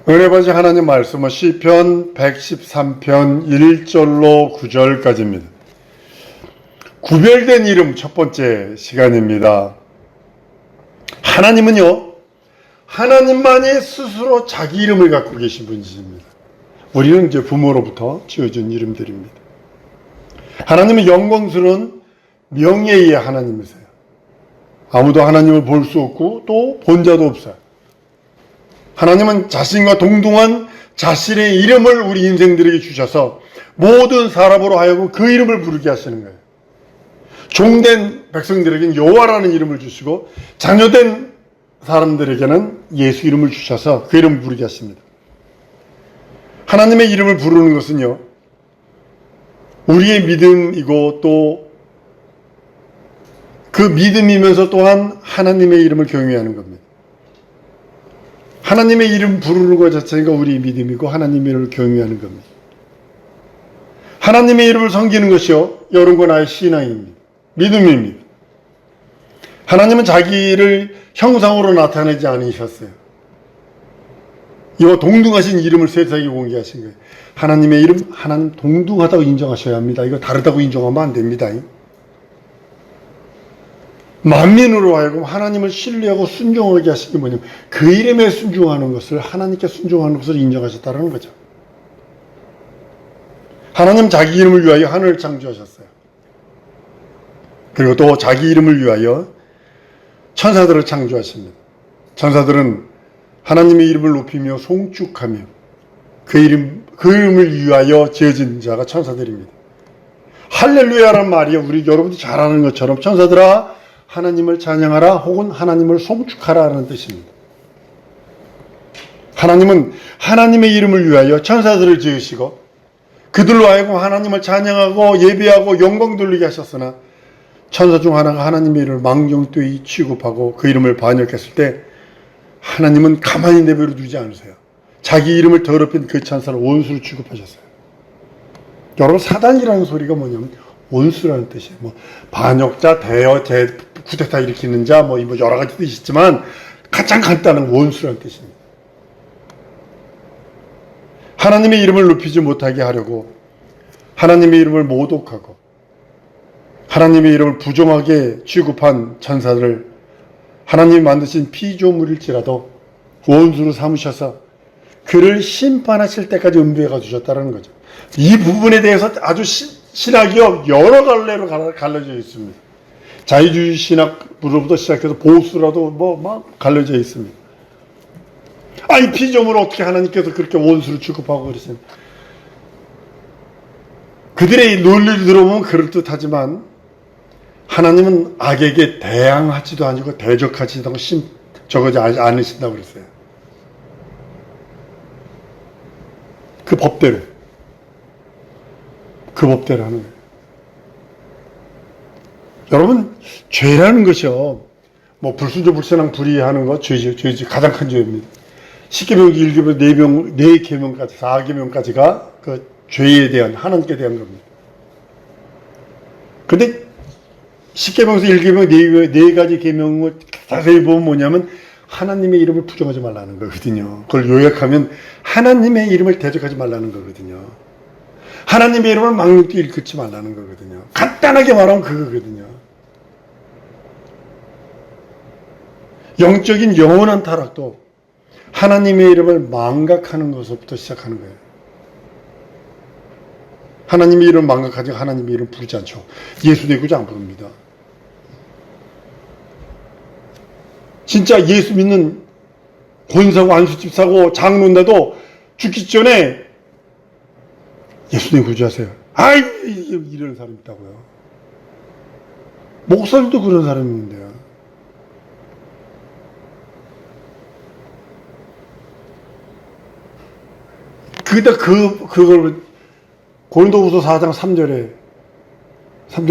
은혜 받으신 하나님 말씀은 시편 113편 1절로 9절까지입니다. 구별된 이름 첫 번째 시간입니다. 하나님은요, 하나님만이 스스로 자기 이름을 갖고 계신 분이십니다. 우리는 이제 부모로부터 지어준 이름들입니다. 하나님은 영광스러운 명예의 하나님이세요. 아무도 하나님을 볼 수 없고 또 본 자도 없어요. 하나님은 자신과 동등한 자신의 이름을 우리 인생들에게 주셔서 모든 사람으로 하여금 그 이름을 부르게 하시는 거예요. 종된 백성들에게는 여호와라는 이름을 주시고 자녀된 사람들에게는 예수 이름을 주셔서 그 이름을 부르게 하십니다. 하나님의 이름을 부르는 것은요, 우리의 믿음이고 또 그 믿음이면서 또한 하나님의 이름을 경외하는 겁니다. 하나님의 이름 부르는 것 자체가 우리의 믿음이고 하나님의 이름을 경외하는 겁니다. 하나님의 이름을 섬기는 것이요, 여러분과 나의 신앙입니다. 믿음입니다. 하나님은 자기를 형상으로 나타내지 않으셨어요. 이와 동등하신 이름을 세상에 공개하신 거예요. 하나님의 이름, 하나님 동등하다고 인정하셔야 합니다. 이거 다르다고 인정하면 안 됩니다. 만민으로 하여금 하나님을 신뢰하고 순종하게 하신 게 뭐냐면 그 이름에 순종하는 것을, 하나님께 순종하는 것을 인정하셨다는 거죠. 하나님 자기 이름을 위하여 하늘을 창조하셨어요. 그리고 또 자기 이름을 위하여 천사들을 창조하십니다. 천사들은 하나님의 이름을 높이며 송축하며 그 이름을 위하여 지어진 자가 천사들입니다. 할렐루야라는 말이 우리 여러분들이 잘 아는 것처럼 천사들아 하나님을 찬양하라 혹은 하나님을 송축하라는 뜻입니다. 하나님은 하나님의 이름을 위하여 천사들을 지으시고 그들로 하여금 하나님을 찬양하고 예배하고 영광 돌리게 하셨으나 천사 중 하나가 하나님의 이름을 망령되이 취급하고 그 이름을 반역했을 때 하나님은 가만히 내버려 두지 않으세요. 자기 이름을 더럽힌 그 천사를 원수로 취급하셨어요. 여러분, 사단이라는 소리가 뭐냐면 원수라는 뜻이에요. 뭐 반역자, 대여, 쿠데타 일으키는 자, 뭐 여러 가지 뜻이 있지만 가장 간단한 원수라는 뜻입니다. 하나님의 이름을 높이지 못하게 하려고 하나님의 이름을 모독하고 하나님의 이름을 부정하게 취급한 천사를 하나님이 만드신 피조물일지라도 원수로 삼으셔서 그를 심판하실 때까지 은폐해 주셨다는 거죠. 이 부분에 대해서 아주 신학이 여러 갈래로 갈라져 있습니다. 자유주의 신학으로부터 시작해서 보수라도 막 갈려져 있습니다. 이 피조물을 어떻게 하나님께서 그렇게 원수를 취급하고 그러세요? 그들의 논리를 들어보면 그럴듯하지만 하나님은 악에게 대항하지도 않고 대적하지도 않고 저거지 않으신다고 그랬어요. 그 법대로 하는 거예요. 여러분, 죄라는 것이요, 뭐 불순종 불선왕 불의하는 거 죄지 가장 큰 죄입니다. 10계명, 1계명, 4계명까지 4계명까지가 그 죄에 대한, 하나님께 대한 겁니다. 근데 10계명에서 1계명, 4가지 계명을 자세히 보면 뭐냐면 하나님의 이름을 부정하지 말라는 거거든요. 그걸 요약하면 하나님의 이름을 대적하지 말라는 거거든요. 하나님의 이름을 망령되이 일컫지 말라는 거거든요. 간단하게 말하면 그거거든요. 영적인 영원한 타락도 하나님의 이름을 망각하는 것부터 시작하는 거예요. 하나님의 이름을 망각하지 하나님의 이름 부르지 않죠. 예수 내 구주 안 부릅니다. 진짜 예수 믿는 권사고 안수집사고 장로인데도 죽기 전에 예수 내 구주 하세요. 이런 사람 있다고요. 목사님도 그런 사람이 있는데요. 그걸 고린도후서 4장 3절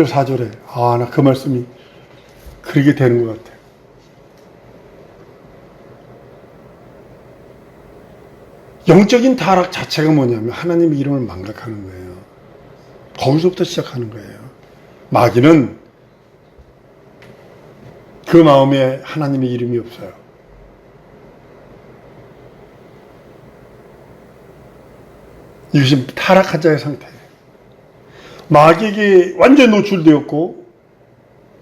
4절에 나 그 말씀이 그렇게 되는 것 같아요. 영적인 타락 자체가 뭐냐면 하나님의 이름을 망각하는 거예요. 거기서부터 시작하는 거예요. 마귀는 그 마음에 하나님의 이름이 없어요. 이것이 타락한 자의 상태예요. 마귀에게 완전히 노출되었고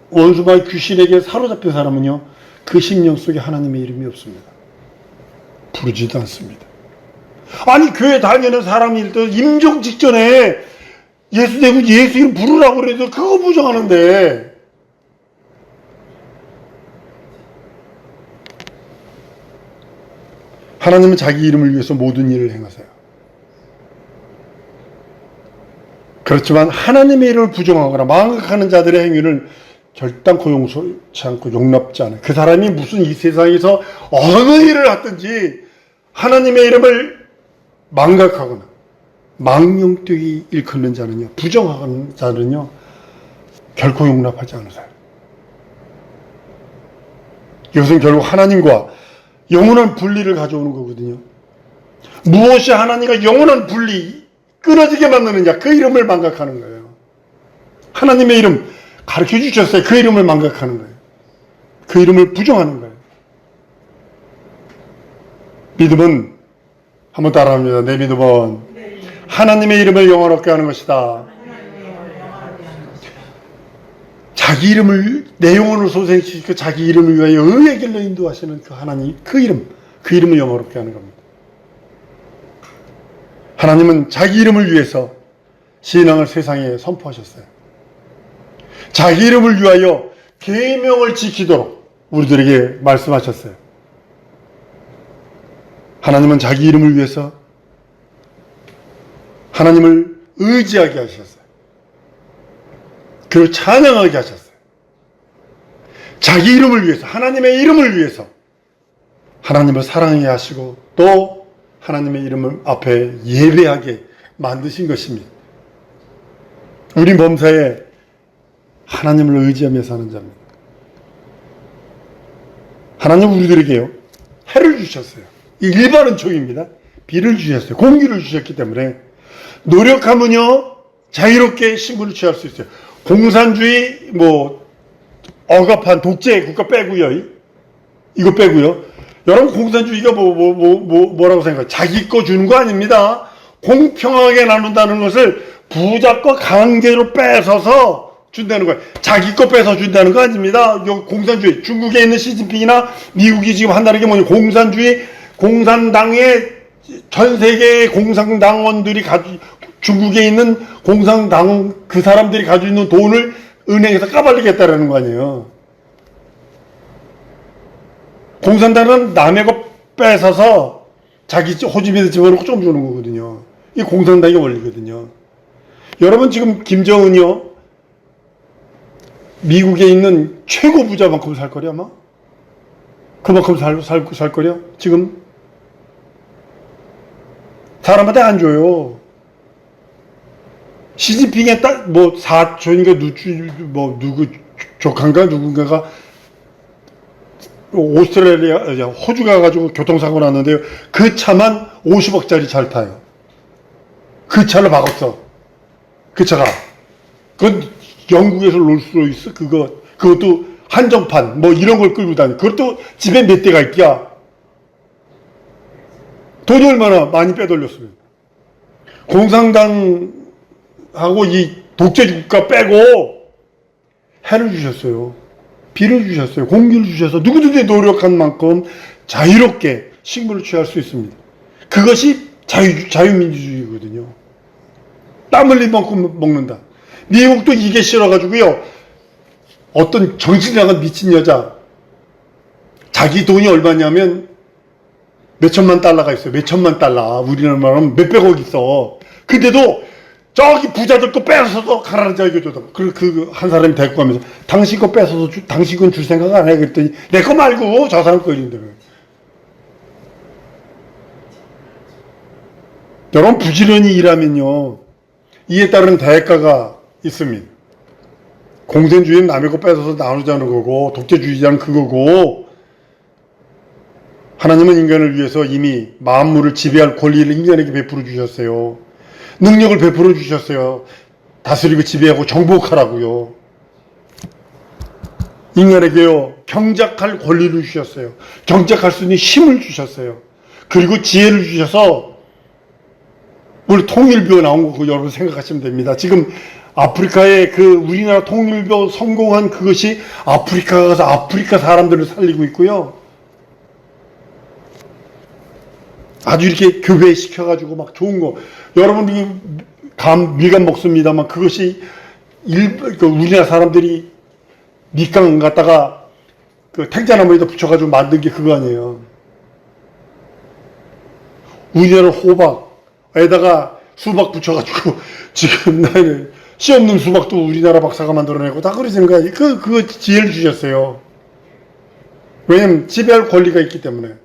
원수마귀 귀신에게 사로잡힌 사람은요, 그 심령 속에 하나님의 이름이 없습니다. 부르지도 않습니다. 아니, 교회 다니는 사람일 때 임종 직전에 예수 되고 예수 이름 부르라고 그래도 그거 부정하는데, 하나님은 자기 이름을 위해서 모든 일을 행하세요. 그렇지만 하나님의 이름을 부정하거나 망각하는 자들의 행위를 결단코 용서치 않고 용납지 않아요. 그 사람이 무슨 이 세상에서 어느 일을 하든지 하나님의 이름을 망각하거나 망령되이 일컫는 자는요, 부정하는 자는요, 결코 용납하지 않으세요. 이것은 결국 하나님과 영원한 분리를 가져오는 거거든요. 무엇이 하나님과 영원한 분리, 끊어지게 만드느냐, 그 이름을 망각하는 거예요. 하나님의 이름 가르쳐 주셨어요. 그 이름을 망각하는 거예요. 그 이름을 부정하는 거예요. 믿음은, 한번 따라합니다. 내 믿음은 하나님의 이름을 영원롭게 하는 것이다. 자기 이름을, 내 영혼을 소생시키고 자기 이름을 위하여 의의 길로 인도하시는 그 하나님, 그 이름을 영원롭게 하는 겁니다. 하나님은 자기 이름을 위해서 신앙을 세상에 선포하셨어요. 자기 이름을 위하여 계명을 지키도록 우리들에게 말씀하셨어요. 하나님은 자기 이름을 위해서 하나님을 의지하게 하셨어요. 그리고 찬양하게 하셨어요. 자기 이름을 위해서, 하나님의 이름을 위해서 하나님을 사랑하게 하시고 또 하나님의 이름을 앞에 예배하게 만드신 것입니다. 우린 범사에 하나님을 의지하며 사는 자입니다. 하나님 우리들에게요, 해를 주셨어요. 이 일반은 총입니다. 비를 주셨어요. 공기를 주셨기 때문에 노력하면요, 자유롭게 신분을 취할 수 있어요. 공산주의, 억압한 독재 국가 빼고요. 이거 빼고요. 여러분, 공산주의가 뭐라고 생각해요? 자기 거 주는 거 아닙니다. 공평하게 나눈다는 것을 부자거 강제로 뺏어서 준다는 거예요. 자기 거 뺏어 준다는 거 아닙니다. 공산주의. 중국에 있는 시진핑이나 미국이 지금 한다는 게 뭐냐? 공산주의, 공산당의 전 세계의 공산당원들이 중국에 있는 공산당 그 사람들이 가지고 있는 돈을 은행에서 까발리겠다라는 거 아니에요. 공산당은 남의 거 뺏어서 자기 호집에서 집어넣고 좀 주는 거거든요. 이게 공산당의 원리거든요. 여러분, 지금 김정은이요, 미국에 있는 최고 부자만큼 살 거려, 아마? 그만큼 살 거려? 지금? 사람한테 안 줘요. 시진핑의 사촌인가, 누구, 조카인가, 누군가가 오스트레일리아, 호주 가가지고 교통사고 났는데요. 그 차만 50억짜리 차를 타요. 그 차를 박았어. 그 차가. 그건 영국에서 놀 수 있어. 그것도 한정판, 이런 걸 끌고 다니. 그것도 집에 몇 대가 있기야. 돈이 얼마나 많이 빼돌렸습니다. 공산당하고 이 독재주 국가 빼고 해를 주셨어요. 비를 주셨어요. 공기를 주셔서 누구든지 노력한 만큼 자유롭게 식물을 취할 수 있습니다. 그것이 자유민주주의거든요. 땀 흘린 만큼 먹는다. 미국도 이게 싫어가지고요, 어떤 정신 나간 미친 여자, 자기 돈이 얼마냐면 몇천만 달러가 있어요. 몇천만 달러. 우리나라 말하면 몇백억 있어. 근데도 저기 부자들 거 뺏어서 가라는 자에게 줘도 한 사람이 데리고 가면서 당신 거 뺏어서 당신 건 줄 생각 안 해. 그랬더니 내 거 말고 저 사람 거 있는데. 여러분, 부지런히 일하면요, 이에 따른 대가가 있습니다. 공산주의는 남의 거 뺏어서 나누자는 거고, 독재주의자는 그거고, 하나님은 인간을 위해서 이미 만물을 지배할 권리를 인간에게 베풀어 주셨어요. 능력을 베풀어 주셨어요. 다스리고 지배하고 정복하라고요. 인간에게요, 경작할 권리를 주셨어요. 경작할 수 있는 힘을 주셨어요. 그리고 지혜를 주셔서 물론 통일교 나온 거 그거 여러분 생각하시면 됩니다. 지금 아프리카의 그 우리나라 통일교 성공한 그것이 아프리카 가서 아프리카 사람들을 살리고 있고요. 아주 이렇게 교배시켜가지고 막 좋은 거. 여러분이 밀감 먹습니다만 그것이 우리나라 사람들이 밑강 갖다가 그 탱자나무에다 붙여가지고 만든 게 그거 아니에요. 우리나라 호박에다가 수박 붙여가지고 지금 나는 씨 없는 수박도 우리나라 박사가 만들어내고 다 그러시는 거야. 그거 지혜를 주셨어요. 왜냐면 지배할 권리가 있기 때문에.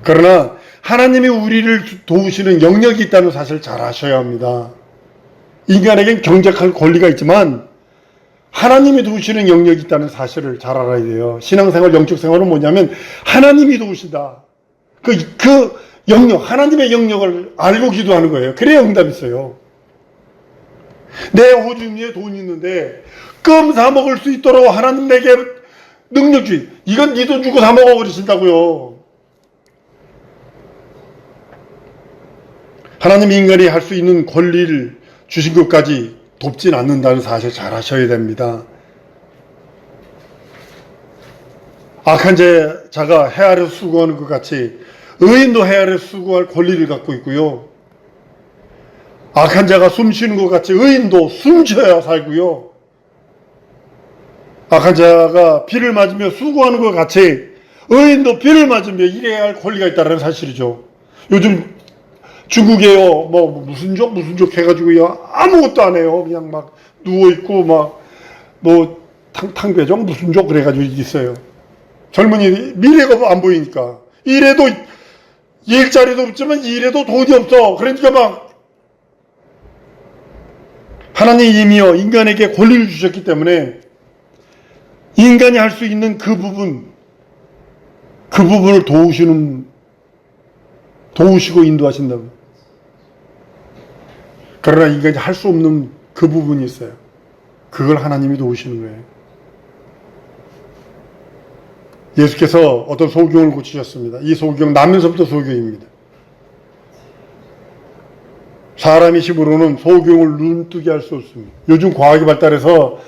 그러나 하나님이 우리를 도우시는 영역이 있다는 사실을 잘 아셔야 합니다. 인간에겐 경작할 권리가 있지만 하나님이 도우시는 영역이 있다는 사실을 잘 알아야 돼요. 신앙생활, 영적생활은 뭐냐면 하나님이 도우신다. 그 영역, 하나님의 영역을 알고 기도하는 거예요. 그래야 응답이 있어요. 내 호주머니에 돈이 있는데 껌 사 먹을 수 있도록 하나님 내게 능력 주의. 이건 네 돈 주고 사 먹어 버리신다고요. 하나님이 인간이 할 수 있는 권리를 주신 것까지 돕진 않는다는 사실 잘 아셔야 됩니다. 악한 자가 해 아래서 수고하는 것 같이 의인도 해 아래서 수고할 권리를 갖고 있고요. 악한 자가 숨 쉬는 것 같이 의인도 숨 쉬어야 살고요. 악한 자가 비를 맞으며 수고하는 것 같이 의인도 비를 맞으며 일해야 할 권리가 있다는 사실이죠. 요즘 중국에요, 무슨 족 해가지고요, 아무것도 안 해요. 그냥 막 누워있고, 탕배종 무슨 족 그래가지고 있어요. 젊은이 미래가 안 보이니까. 일해도, 일자리도 없지만 일해도 돈이 없어. 그러니까 하나님이여 인간에게 권리를 주셨기 때문에 인간이 할 수 있는 그 부분을 도우시고 인도하신다고. 그러나 인간이 할 수 없는 그 부분이 있어요. 그걸 하나님이 도우시는 거예요. 예수께서 어떤 소경을 고치셨습니다. 이 소경, 나면서부터 소경입니다. 사람이 힘으로는 소경을 눈뜨게 할 수 없습니다. 요즘 과학이 발달해서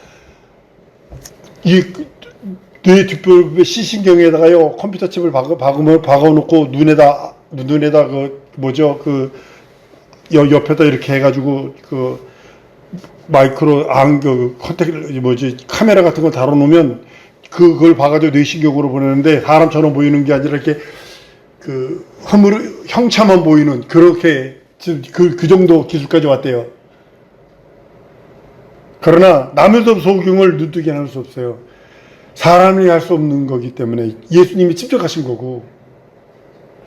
이 뇌 뒷부분의 시신경에다가요, 컴퓨터 칩을 박아놓고 눈에다 옆에다 이렇게 해가지고 마이크로 카메라 같은 걸 달아놓으면 그걸 봐가지고 뇌신경으로 보내는데 사람처럼 보이는 게 아니라 이렇게 형체만 보이는 그렇게 그 정도 기술까지 왔대요. 그러나 남의 소경을 눈뜨게 할 수 없어요. 사람이 할 수 없는 거기 때문에 예수님이 직접 하신 거고.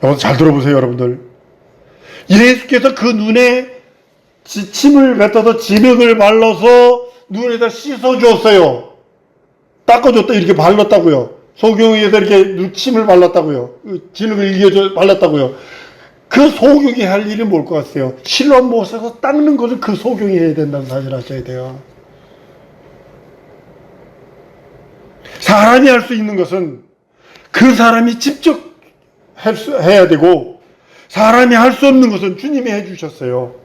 여러분 잘 들어보세요, 여러분들. 예수께서 그 눈에 침을 뱉어서 진흙을 발라서 눈에다 씻어주었어요. 닦아줬다, 이렇게 발랐다고요. 소경에다 이렇게 침을 발랐다고요. 진흙을 발랐다고요. 그 소경이 할 일이 뭘 것 같아요? 실로 못해서 닦는 것을 그 소경이 해야 된다는 사실을 아셔야 돼요. 사람이 할 수 있는 것은 그 사람이 직접 해야 되고, 사람이 할 수 없는 것은 주님이 해주셨어요.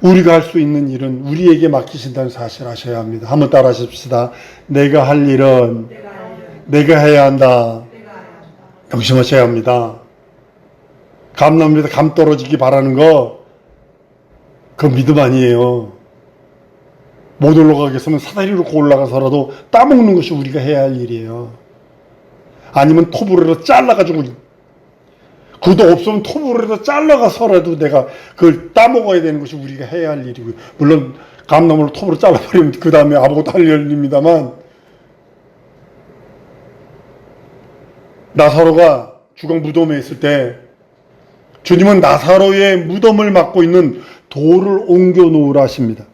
우리가 할 수 있는 일은 우리에게 맡기신다는 사실을 아셔야 합니다. 한번 따라 하십시다. 내가 할 일은 내가 해야 한다. 명심하셔야 합니다. 감나무에서 감 떨어지기 바라는 거, 그건 믿음 아니에요. 못 올라가겠으면 사다리로 놓고 올라가서라도 따먹는 것이 우리가 해야 할 일이에요. 아니면 톱으로 잘라가지고, 그것도 없으면 톱으로 잘라가서라도 내가 그걸 따먹어야 되는 것이 우리가 해야 할 일이고요. 물론 감나무를 톱으로 잘라버리면 그 다음에 아무것도 할 일입니다만, 나사로가 죽은 무덤에 있을 때 주님은 나사로의 무덤을 막고 있는 돌을 옮겨 놓으라 하십니다.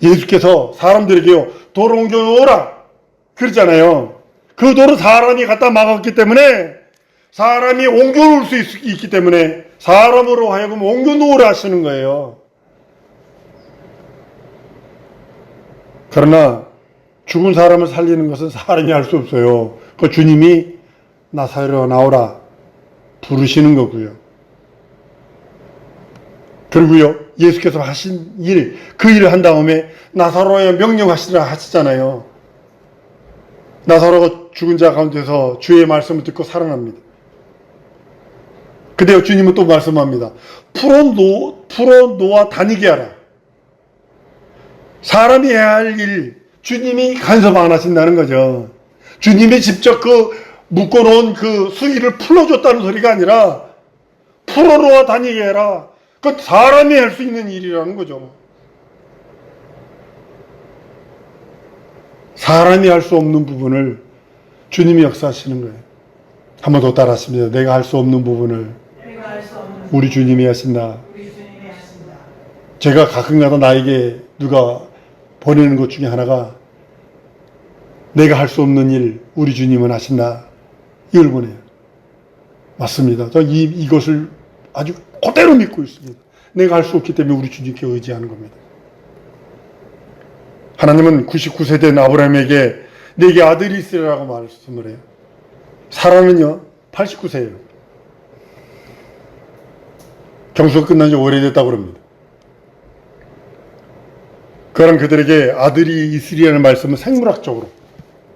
예수께서 사람들에게요, 돌을 옮겨 놓으라 그러잖아요. 그 돌은 사람이 갖다 막았기 때문에, 사람이 옮겨 놓을 수 있기 때문에 사람으로 하여금 옮겨 놓으라 하시는 거예요. 그러나 죽은 사람을 살리는 것은 사람이 할 수 없어요. 그 주님이 나사로야 나오라 부르시는 거고요. 그리고요, 예수께서 하신 일, 그 일을 한 다음에 나사로에 명령하시라 하시잖아요. 나사로가 죽은 자 가운데서 주의 말씀을 듣고 살아납니다. 그때 주님은 또 말씀합니다. 풀어놓아 다니게 하라. 사람이 해야 할 일, 주님이 간섭 안 하신다는 거죠. 주님이 직접 그 묶어놓은 그 수의를 풀어줬다는 소리가 아니라 풀어놓아 다니게 해라. 그 사람이 할 수 있는 일이라는 거죠. 사람이 할 수 없는 부분을 주님이 역사하시는 거예요. 한 번 더 따라하십니다. 내가 할 수 없는 부분을 우리 주님이 하신다. 제가 가끔가다 나에게 누가 보내는 것 중에 하나가 내가 할 수 없는 일 우리 주님은 하신다. 이걸 보내요. 맞습니다. 저 이것을 아주 그대로 믿고 있습니다. 내가 할 수 없기 때문에 우리 주님께 의지하는 겁니다. 하나님은 99세 된 아브라함에게 내게 아들이 있으리라고 말씀을 해요. 사라는요 89세예요. 경수가 끝난 지 오래됐다고 합니다. 그러나 그들에게 아들이 있으리라는 말씀은 생물학적으로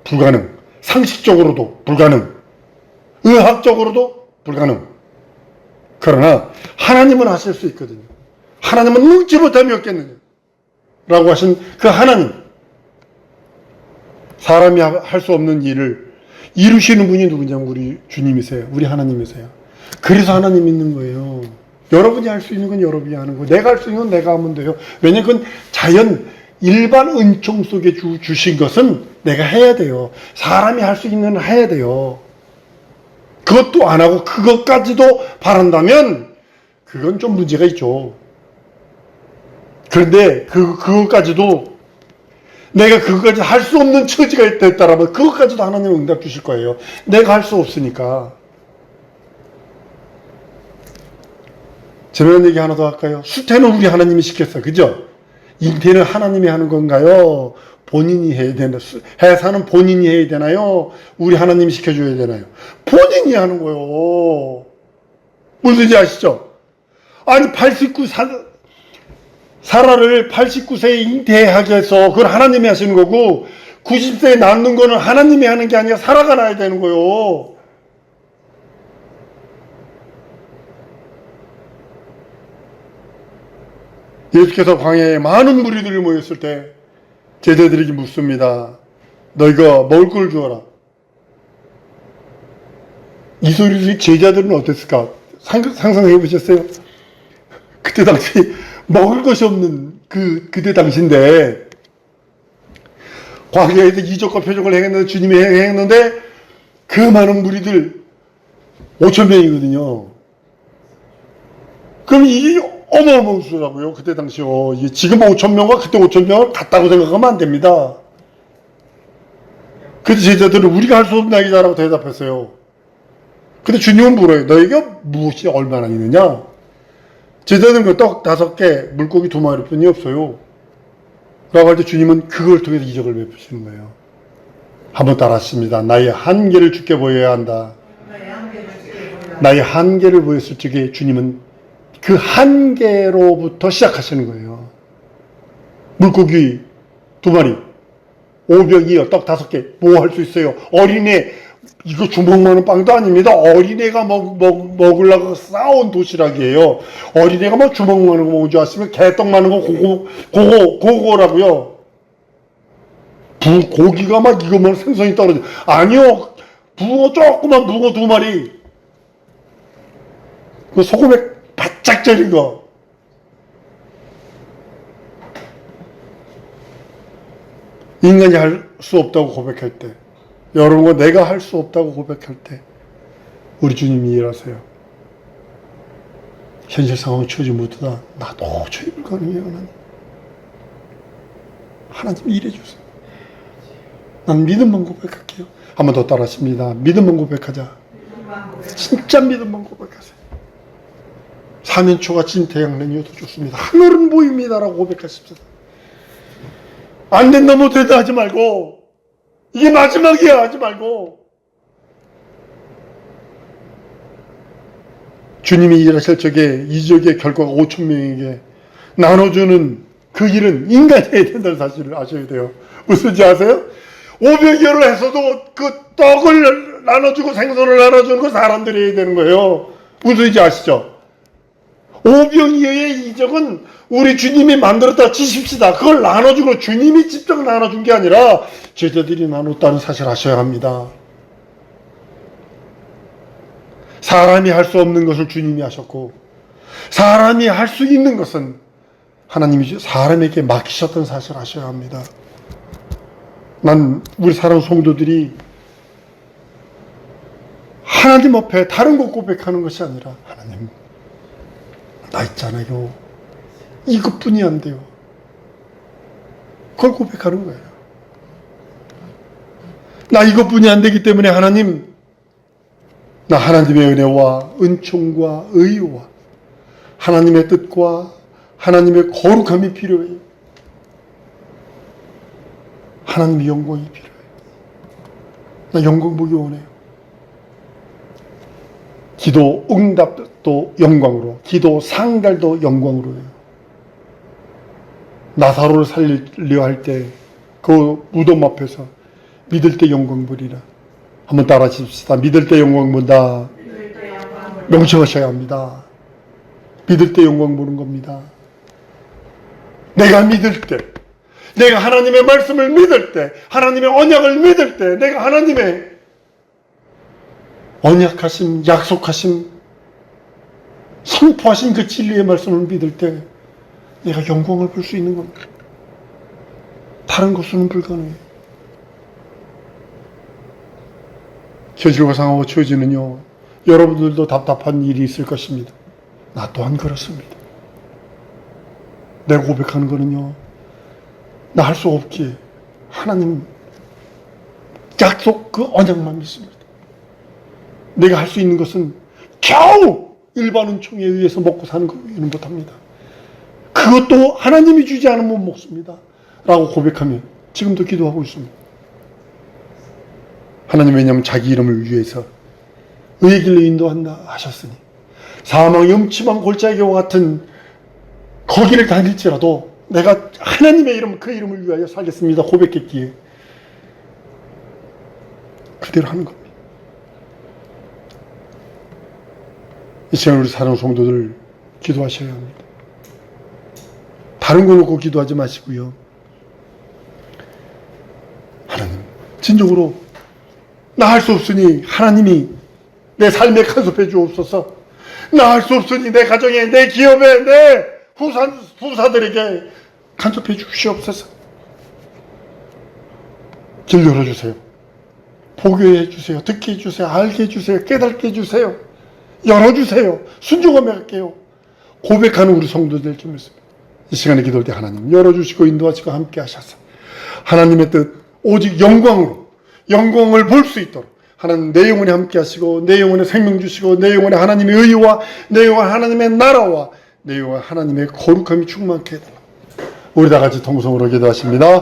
불가능, 상식적으로도 불가능, 의학적으로도 불가능. 그러나 하나님은 하실 수 있거든요. 하나님은 늙지 못하면 없겠느냐 라고 하신 그 하나님, 사람이 할 수 없는 일을 이루시는 분이 누구냐면 우리 주님이세요. 우리 하나님이세요. 그래서 하나님 있는 거예요. 여러분이 할 수 있는 건 여러분이 하는 거고, 내가 할 수 있는 건 내가 하면 돼요. 왜냐하면 그건 자연 일반 은총 속에 주신 것은 내가 해야 돼요. 사람이 할 수 있는 건 해야 돼요. 그것도 안 하고 그것까지도 바란다면 그건 좀 문제가 있죠. 그런데 그것까지도 내가 그것까지 할 수 없는 처지가 됐다라면 그것까지도 하나님은 응답 주실 거예요. 내가 할 수 없으니까. 재미난 얘기 하나 더 할까요? 수태는 우리 하나님이 시켰어요. 그죠? 잉태는 하나님이 하는 건가요? 본인이 해야 되나? 해사는 본인이 해야 되나요? 우리 하나님이 시켜줘야 되나요? 본인이 하는 거요. 무슨지 아시죠? 아니 사라를 89세에 잉태하게 해서 그걸 하나님이 하시는 거고 90세에 낳는 거는 하나님이 하는 게 아니라 사라가 낳아야 되는 거요. 예수께서 광야에 많은 무리들이 모였을 때 제자들에게 묻습니다. 너희가 먹을 걸 주어라. 이 소리를 제자들은 어땠을까? 상상해 보셨어요? 그때 당시 먹을 것이 없는 그때 당시인데 광야에서 이적과 표적을 행했는데 주님이 행했는데 그 많은 무리들 5,000명이거든요. 그럼 이게 어마어마한 수라고요. 그때 당시요. 지금 5,000명과 그때 5,000명을 같다고 생각하면 안 됩니다. 그때 제자들은 우리가 할 수 없는 얘기다라고 대답했어요. 근데 주님은 물어요. 너에게 무엇이 얼마나 있느냐? 제자들은 그 떡 5개, 물고기 2마리 뿐이 없어요. 라고 할 때 주님은 그걸 통해서 이적을 베푸시는 거예요. 한번 따라하십니다. 나의 한계를 주께 보여야 한다. 나의 한계를 보였을 적에 주님은 그 한계로부터 시작하시는 거예요. 물고기 2마리, 오병이어, 떡 5개, 뭐 할 수 있어요? 어린애, 이거 주먹만한 빵도 아닙니다. 어린애가 먹으려고 싸운 도시락이에요. 어린애가 뭐 주먹만한 거 먹은 줄 아시면 개떡 많은 거 그거라고요. 고기가 막 이것만 생선이 떨어져. 아니요. 조그만 붕어 2마리. 그 소금에 바짝 절인 거. 인간이 할 수 없다고 고백할 때, 여러분과 내가 할 수 없다고 고백할 때 우리 주님이 일하세요. 현실 상황 처지 못하다 나 도저히 불가능해요. 하나님 일해주세요. 난 믿음만 고백할게요. 한 번 더 따라하십니다. 믿음만 고백하자. 진짜 믿음만 고백하세요. 사면초가 진 태양랜이어도 좋습니다. 하늘은 보입니다라고 고백하십시다. 안 된다 못된다 하지 말고 이게 마지막이야 하지 말고 주님이 일하실 적에 이 지역의 결과가 5천 명에게 나눠주는 그 일은 인간이 해야 된다는 사실을 아셔야 돼요. 무슨지 아세요? 오병이어를 해서도 그 떡을 나눠주고 생선을 나눠주는 거 사람들이 해야 되는 거예요. 무슨지 아시죠? 오병이어의 이적은 우리 주님이 만들었다 치십시다. 그걸 나눠주고 주님이 직접 나눠준 게 아니라 제자들이 나눴다는 사실 아셔야 합니다. 사람이 할 수 없는 것을 주님이 하셨고, 사람이 할 수 있는 것은 하나님이 사람에게 맡기셨던 사실을 아셔야 합니다. 난 우리 사랑하는 성도들이 하나님 앞에 다른 것 고백하는 것이 아니라, 하나님 나 있잖아요, 이것뿐이 안 돼요. 그걸 고백하는 거예요. 나 이것뿐이 안 되기 때문에 하나님, 나 하나님의 은혜와 은총과 의와 하나님의 뜻과 하나님의 거룩함이 필요해요. 하나님의 영광이 필요해요. 나 영광 보기 원해요. 기도 응답도 영광으로, 기도 상달도 영광으로 해요. 나사로를 살리려 할 때 그 무덤 앞에서 믿을 때 영광 보리라. 한번 따라 하십시다. 믿을 때 영광 본다. 명칭하셔야 합니다. 믿을 때 영광 보는 겁니다. 내가 믿을 때, 내가 하나님의 말씀을 믿을 때, 하나님의 언약을 믿을 때, 내가 하나님의 언약하심, 약속하심, 선포하신 그 진리의 말씀을 믿을 때 내가 영광을 볼 수 있는 겁니다. 다른 것으로는 불가능해요. 겨질과 상하고 처지는요, 여러분들도 답답한 일이 있을 것입니다. 나 또한 그렇습니다. 내가 고백하는 거는요, 나 할 수 없기에 하나님 약속 그 언약만 믿습니다. 내가 할 수 있는 것은 겨우 일반 은총에 의해서 먹고 사는 것은 못합니다. 그것도 하나님이 주지 않으면 못 먹습니다. 라고 고백하면 지금도 기도하고 있습니다. 하나님, 왜냐하면 자기 이름을 위해서 의의 길로 인도한다 하셨으니 사망 음침한 골짜기와 같은 거기를 다닐지라도 내가 하나님의 이름, 그 이름을 위하여 살겠습니다 고백했기에 그대로 하는 겁니다. 이 시간 우리 사랑하는 성도들 기도하셔야 합니다. 다른 거 놓고 기도하지 마시고요, 하나님 진정으로 나 할 수 없으니 하나님이 내 삶에 간섭해 주옵소서. 나 할 수 없으니 내 가정에, 내 기업에, 내 후사들에게 간섭해 주시옵소서. 길 열어주세요. 보게 해주세요. 듣게 해주세요. 알게 해주세요. 깨닫게 해주세요. 열어주세요. 순종하며 할게요. 고백하는 우리 성도들 좀 있습니다. 이 시간에 기도할 때 하나님 열어주시고 인도하시고 함께 하셔서 하나님의 뜻 오직 영광을 볼 수 있도록 하나님 내 영혼에 함께 하시고 내 영혼에 생명 주시고 내 영혼에 하나님의 의와 내 영혼에 하나님의 나라와 내 영혼에 하나님의 거룩함이 충만케 해달라. 우리 다 같이 통성으로 기도하십니다.